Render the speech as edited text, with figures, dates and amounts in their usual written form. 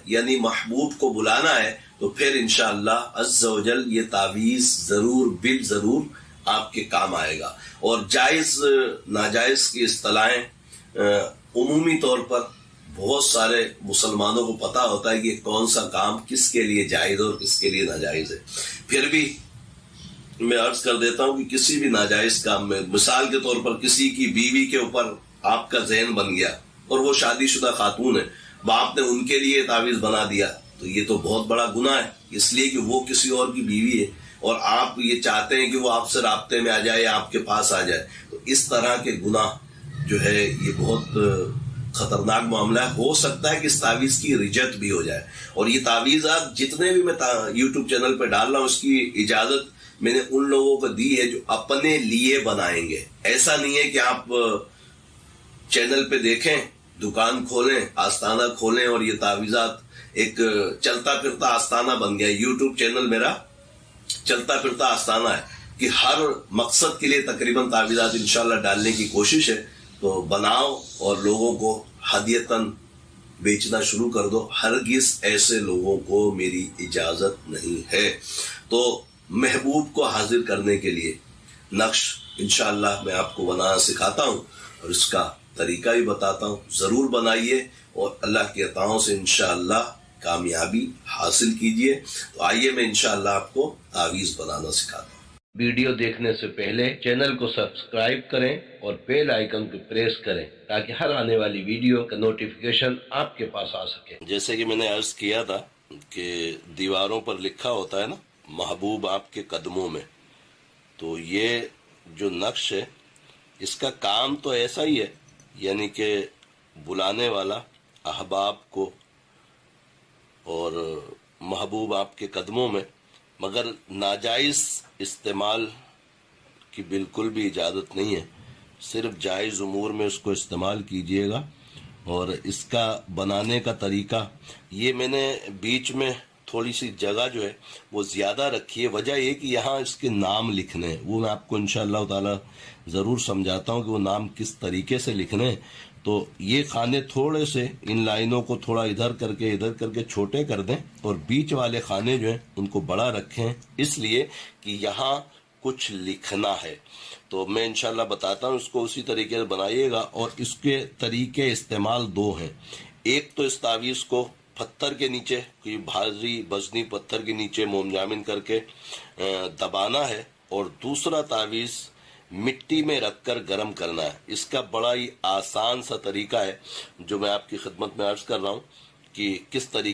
یعنی محبوب کو بلانا ہے تو پھر انشاءاللہ عز و جل یہ تعویذ ضرور بالضرور آپ کے کام آئے گا. اور جائز ناجائز کی اصطلاحیں عمومی طور پر بہت سارے مسلمانوں کو پتا ہوتا ہے کہ کون سا کام کس کے لیے جائز اور کس کے لیے ناجائز ہے. پھر بھی میں عرض کر دیتا ہوں کہ کسی بھی ناجائز کام میں، مثال کے طور پر کسی کی بیوی کے اوپر آپ کا ذہن بن گیا اور وہ شادی شدہ خاتون ہے، باپ نے ان کے لیے تعویذ بنا دیا، تو یہ تو بہت بڑا گناہ ہے، اس لیے کہ وہ کسی اور کی بیوی ہے اور آپ یہ چاہتے ہیں کہ وہ آپ سے رابطے میں آ جائے، آپ کے پاس آ جائے. تو اس طرح کے گناہ جو ہے یہ بہت خطرناک معاملہ ہے. ہو سکتا ہے کہ اس تعویذ کی رجت بھی ہو جائے. اور یہ تعویذات جتنے بھی میں یوٹیوب چینل پہ ڈال رہا ہوں، اس کی اجازت میں نے ان لوگوں کو دی ہے جو اپنے لیے بنائیں گے. ایسا نہیں ہے کہ آپ چینل پہ دیکھیں، دکان کھولیں، آستانہ کھولیں اور یہ تعویذات ایک چلتا پھرتا آستانہ بن گیا. یوٹیوب چینل میرا چلتا پھرتا آستانہ ہے کہ ہر مقصد کے لیے تقریباً تعویذات انشاءاللہ ڈالنے کی کوشش ہے. تو بناؤ اور لوگوں کو ہدیتاً بیچنا شروع کر دو. ہرگز ایسے لوگوں کو میری اجازت نہیں ہے. تو محبوب کو حاضر کرنے کے لیے نقش انشاءاللہ میں آپ کو بنانا سکھاتا ہوں اور اس کا طریقہ بھی بتاتا ہوں. ضرور بنائیے اور اللہ کی عطاؤں سے انشاءاللہ کامیابی حاصل کیجئے. تو آئیے میں انشاءاللہ آپ کو تعویذ بنانا سکھاتا ہوں. ویڈیو دیکھنے سے پہلے چینل کو سبسکرائب کریں اور بیل آئیکن کو پریس کریں تاکہ ہر آنے والی ویڈیو کا نوٹیفیکیشن آپ کے پاس آ سکے. جیسے کہ میں نے عرض کیا تھا کہ دیواروں پر لکھا ہوتا ہے نا، محبوب آپ کے قدموں میں، تو یہ جو نقش ہے اس کا کام تو ایسا ہی ہے، یعنی کہ بلانے والا احباب کو اور محبوب آپ کے قدموں میں، مگر ناجائز استعمال کی بالکل بھی اجازت نہیں ہے. صرف جائز امور میں اس کو استعمال کیجئے گا. اور اس کا بنانے کا طریقہ یہ میں نے بیچ میں تھوڑی سی جگہ جو ہے وہ زیادہ رکھی ہے. وجہ یہ کہ یہاں اس کے نام لکھنے ہیں، وہ میں آپ کو انشاءاللہ تعالی ضرور سمجھاتا ہوں کہ وہ نام کس طریقے سے لکھنے ہیں. تو یہ خانے تھوڑے سے ان لائنوں کو تھوڑا ادھر کر کے چھوٹے کر دیں اور بیچ والے خانے جو ہیں ان کو بڑا رکھیں، اس لیے کہ یہاں کچھ لکھنا ہے. تو میں انشاءاللہ بتاتا ہوں، اس کو اسی طریقے سے بنائیے گا. اور اس کے طریقے استعمال دو ہیں. ایک تو اس تعویذ کو پتھر کے نیچے، کوئی بھاری وزنی پتھر کے نیچے موم جامن کر کے دبانا ہے، اور دوسرا تعویذ مٹی میں رکھ کر گرم کرنا ہے. اس کا بڑا ہی آسان سا طریقہ ہے جو میں آپ کی خدمت میں عرض کر رہا ہوں کہ کس طریقے